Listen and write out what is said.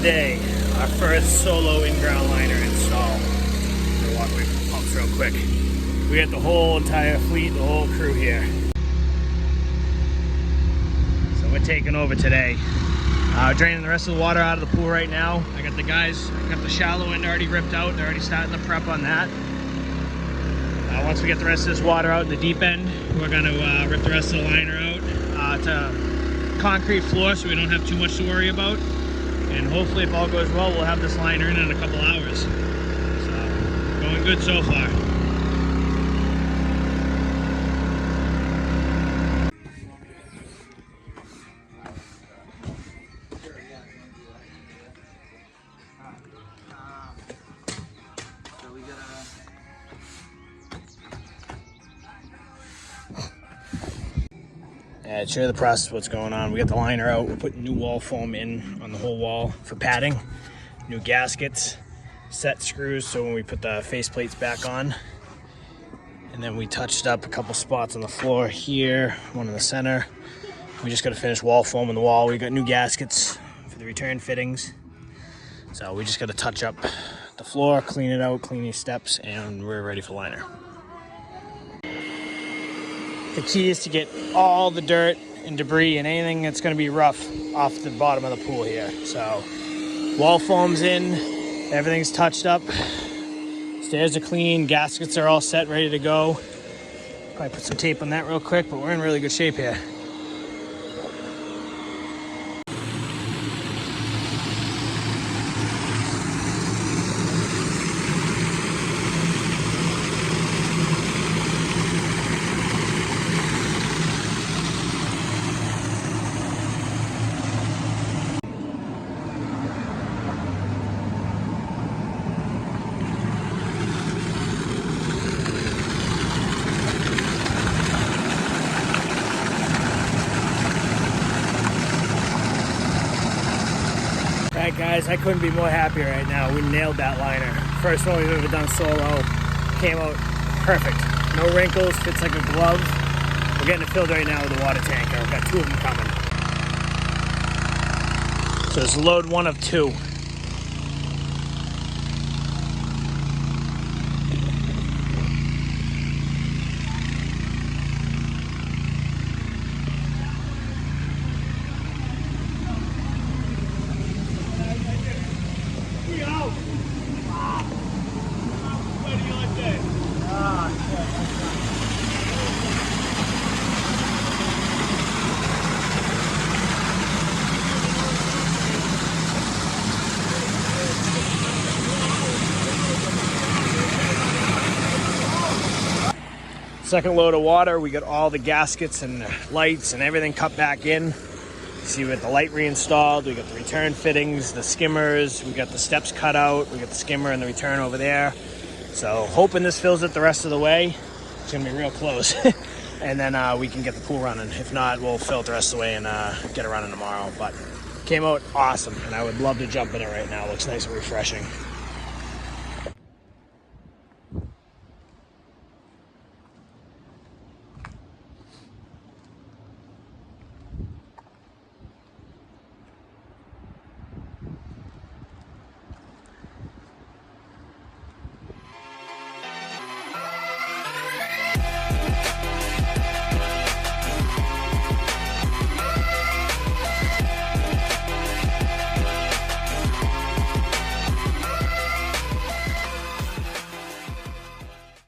the day. Our first solo in-ground liner install. I'm gonna walk away from the pumps real quick. We got the whole entire fleet, the whole crew here. So we're taking over today. Draining the rest of the water out of the pool right now. I got the guys, got the shallow end already ripped out. They're already starting the prep on that. Once we get the rest of this water out in the deep end, we're gonna rip the rest of the liner out to concrete floor so we don't have too much to worry about. And hopefully if all goes well, we'll have this liner in a couple hours. So, going good so far. Yeah, show you the process of what's going on. We got the liner out. We're putting new wall foam in on the whole wall for padding. New gaskets, set screws so when we put the face plates back on. And then we touched up a couple spots on the floor here, one in the center. We just got to finish wall foam on the wall. We got new gaskets for the return fittings. So we just got to touch up the floor, clean it out, clean these steps, and we're ready for liner. The key is to get all the dirt and debris and anything that's going to be rough off the bottom of the pool here. So wall foam's in, everything's touched up, stairs are clean, gaskets are all set, ready to go. Probably put some tape on that real quick, but we're in really good shape here. Alright guys, I couldn't be more happy right now. We nailed that liner. First one we've ever done solo. Came out perfect. No wrinkles, fits like a glove. We're getting it filled right now with a water tanker. We've got 2 of them coming. So it's load 1 of 2. Second load of water, we got all the gaskets and the lights and everything cut back in. See, we got the light reinstalled, we got the return fittings, the skimmers, we got the steps cut out, we got the skimmer and the return over there. So hoping this fills it the rest of the way. It's gonna be real close. And then we can get the pool running. If not, we'll fill it the rest of the way and get it running tomorrow. But came out awesome, and I would love to jump in it right now. Looks nice and refreshing.